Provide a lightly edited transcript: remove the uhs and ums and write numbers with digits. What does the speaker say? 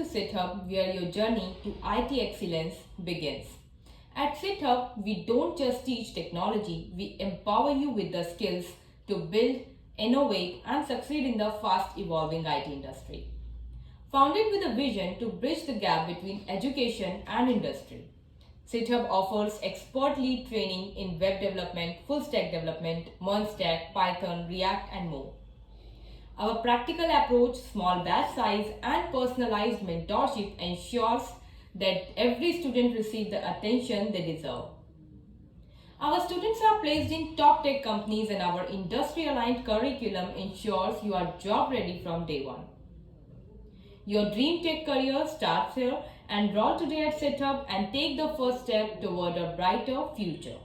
SITHUB, where your journey to IT excellence begins. At SITHUB, we don't just teach technology, we empower you with the skills to build, innovate, and succeed in the fast evolving IT industry. Founded with a vision to bridge the gap between education and industry, SITHUB offers expert lead training in web development, full stack development, MERN Stack, Python, React, and more. Our practical approach, small batch size, and personalized mentorship ensures that every student receives the attention they deserve. Our students are placed in top tech companies, and our industry-aligned curriculum ensures you are job ready from day one. Your dream tech career starts here. Enroll today at SITHUB and take the first step toward a brighter future.